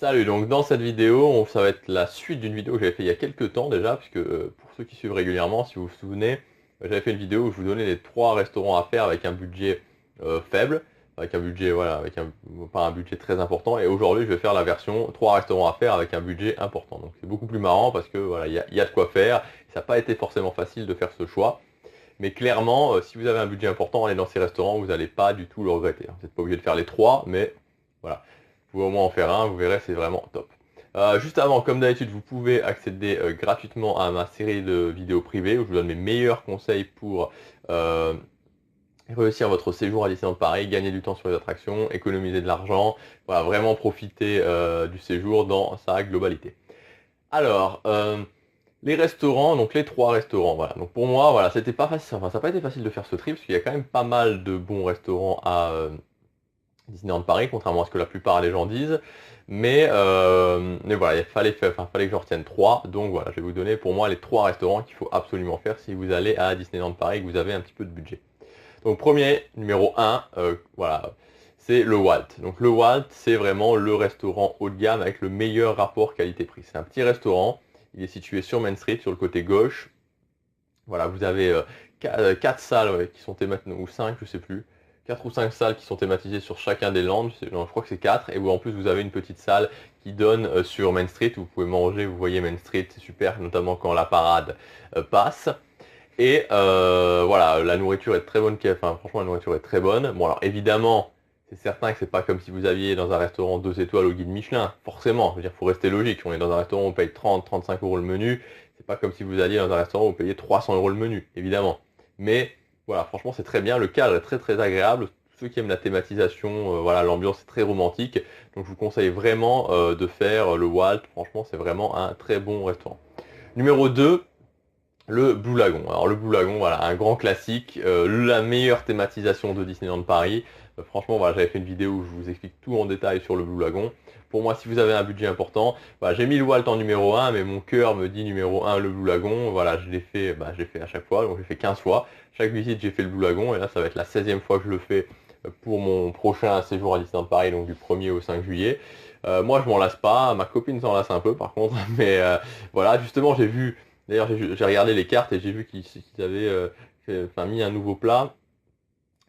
Salut, donc dans cette vidéo, ça va être la suite d'une vidéo que j'avais fait il y a quelques temps déjà, puisque pour ceux qui suivent régulièrement, si vous vous souvenez, j'avais fait une vidéo où je vous donnais les 3 restaurants à faire avec un budget faible, avec un budget, voilà, pas un budget très important, et aujourd'hui je vais faire la version 3 restaurants à faire avec un budget important. Donc c'est beaucoup plus marrant parce que voilà, il y a de quoi faire, ça n'a pas été forcément facile de faire ce choix, mais clairement, si vous avez un budget important, allez dans ces restaurants, vous n'allez pas du tout le regretter. Vous n'êtes pas obligé de faire les 3, mais voilà. Vous pouvez au moins en faire un, vous verrez, c'est vraiment top. Juste avant, comme d'habitude, vous pouvez accéder gratuitement à ma série de vidéos privées où je vous donne mes meilleurs conseils pour réussir votre séjour à Disneyland Paris, gagner du temps sur les attractions, économiser de l'argent, voilà, vraiment profiter du séjour dans sa globalité. Alors, les restaurants, donc les 3 restaurants, voilà. Donc pour moi, voilà, c'était pas facile, enfin ça n'a pas été facile de faire ce tri parce qu'il y a quand même pas mal de bons restaurants à Disneyland Paris, contrairement à ce que la plupart des gens disent. Mais voilà, fallait que je retienne 3. Donc voilà, je vais vous donner pour moi les 3 restaurants qu'il faut absolument faire si vous allez à Disneyland Paris et que vous avez un petit peu de budget. Donc premier, numéro 1, voilà, c'est le Walt. Donc le Walt, c'est vraiment le restaurant haut de gamme avec le meilleur rapport qualité-prix. C'est un petit restaurant, il est situé sur Main Street, sur le côté gauche. Voilà, vous avez 4 salles qui sont thématisées, ou 5, je sais plus. 4 ou 5 salles qui sont thématisées sur chacun des lands, non, je crois que c'est 4, et où en plus vous avez une petite salle qui donne sur Main Street, où vous pouvez manger, vous voyez Main Street, c'est super, notamment quand la parade passe. Et voilà, la nourriture est très bonne, enfin franchement la nourriture est très bonne. Bon alors évidemment, c'est certain que c'est pas comme si vous aviez dans un restaurant 2 étoiles au guide Michelin, forcément, je veux dire, faut rester logique, on est dans un restaurant où on paye 30-35 € le menu, c'est pas comme si vous alliez dans un restaurant où vous payez 300 € le menu, évidemment. Mais voilà, franchement c'est très bien, le cadre est très très agréable, ceux qui aiment la thématisation, voilà, l'ambiance est très romantique, donc je vous conseille vraiment de faire le Walt, franchement c'est vraiment un très bon restaurant. Numéro 2, le Blue Lagoon. Alors le Blue Lagoon, voilà, un grand classique, la meilleure thématisation de Disneyland Paris. Franchement, voilà, j'avais fait une vidéo où je vous explique tout en détail sur le Blue Lagoon. Pour moi, si vous avez un budget important, voilà, j'ai mis le Walt en numéro 1, mais mon cœur me dit numéro 1 le Blue Lagoon. Voilà, je l'ai fait à chaque fois, donc j'ai fait 15 fois. Chaque visite, j'ai fait le Blue Lagoon, et là, ça va être la 16e fois que je le fais pour mon prochain séjour à Disneyland Paris, donc du 1er au 5 juillet. Moi, je m'en lasse pas, ma copine s'en lasse un peu par contre, mais voilà, justement, j'ai vu. D'ailleurs, j'ai regardé les cartes et j'ai vu qu'ils avaient mis un nouveau plat,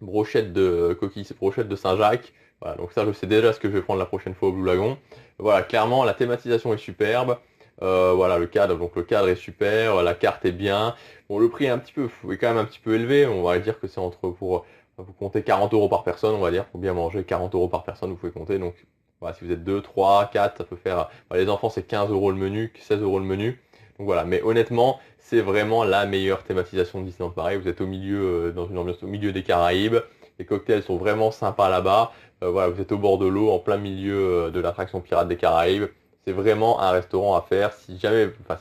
brochette de coquilles, brochette de Saint-Jacques. Voilà, donc ça, je sais déjà ce que je vais prendre la prochaine fois au Blue Lagoon. Voilà, clairement, la thématisation est superbe. Voilà, le cadre est super, la carte est bien. Bon, le prix est quand même un petit peu élevé. On va dire que c'est vous comptez 40 € par personne, on va dire, pour bien manger, 40 € par personne, vous pouvez compter. Donc, voilà, si vous êtes 2, 3, 4, ça peut faire. Voilà, les enfants, c'est 15 € le menu, 16 € le menu. Donc voilà, mais honnêtement, c'est vraiment la meilleure thématisation de Disneyland Paris. Vous êtes au milieu, dans une ambiance au milieu des Caraïbes. Les cocktails sont vraiment sympas là-bas. Voilà, vous êtes au bord de l'eau, en plein milieu de l'attraction Pirates des Caraïbes. C'est vraiment un restaurant à faire. Si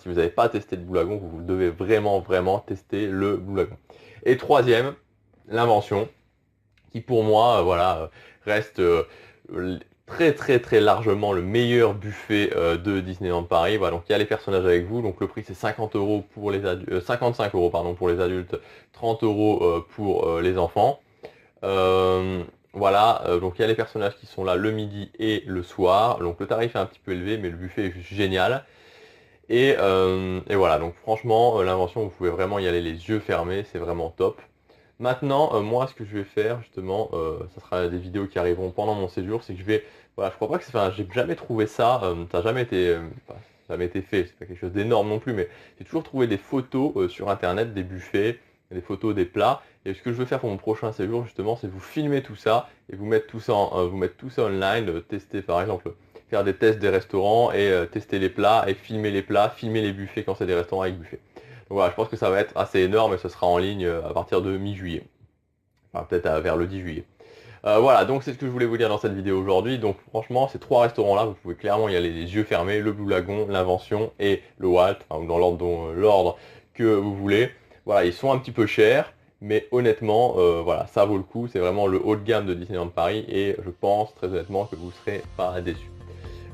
vous n'avez pas testé le Blue Lagoon, vous devez vraiment tester le Blue Lagoon. Et troisième, l'invention, qui pour moi, voilà, reste très largement le meilleur buffet de Disneyland Paris. Voilà, donc il y a les personnages avec vous, donc le prix c'est 50 € pour les adultes, 55 € pardon pour les adultes, 30 € pour les enfants. Voilà, donc il y a les personnages qui sont là le midi et le soir. Donc le tarif est un petit peu élevé, mais le buffet est juste génial. Et voilà, donc franchement, l'invention, vous pouvez vraiment y aller les yeux fermés, c'est vraiment top. Maintenant, moi, ce que je vais faire, justement, ça sera des vidéos qui arriveront pendant mon séjour, c'est que voilà, je crois pas que j'ai jamais trouvé ça, ça n'a jamais été fait, c'est pas quelque chose d'énorme non plus, mais j'ai toujours trouvé des photos sur internet, des buffets, des photos des plats, et ce que je veux faire pour mon prochain séjour, justement, c'est vous filmer tout ça, et vous mettre tout ça, online, tester par exemple, faire des tests des restaurants, et tester les plats, et filmer les plats, filmer les buffets quand c'est des restaurants avec buffet. Donc voilà, je pense que ça va être assez énorme et ce sera en ligne à partir de mi-juillet. Enfin, peut-être vers le 10 juillet. Voilà, donc c'est ce que je voulais vous dire dans cette vidéo aujourd'hui. Donc franchement, ces 3 restaurants-là, vous pouvez clairement y aller les yeux fermés. Le Blue Lagoon, l'Invention et le Walt, enfin, dans l'ordre que vous voulez. Voilà, ils sont un petit peu chers, mais honnêtement, voilà, ça vaut le coup. C'est vraiment le haut de gamme de Disneyland Paris et je pense très honnêtement que vous ne serez pas déçus.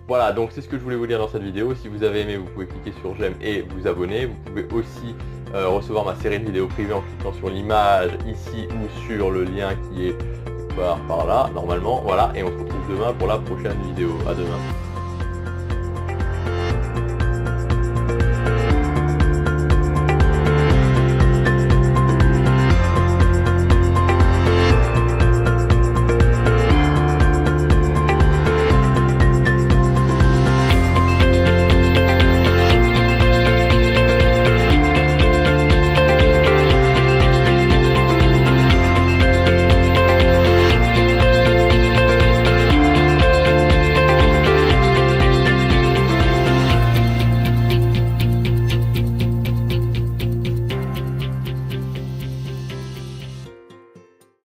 Voilà, donc c'est ce que je voulais vous dire dans cette vidéo. Si vous avez aimé, vous pouvez cliquer sur j'aime et vous abonner. Vous pouvez aussi recevoir ma série de vidéos privées en cliquant sur l'image ici ou sur le lien qui est par là, normalement. Voilà, et on se retrouve demain pour la prochaine vidéo. À demain.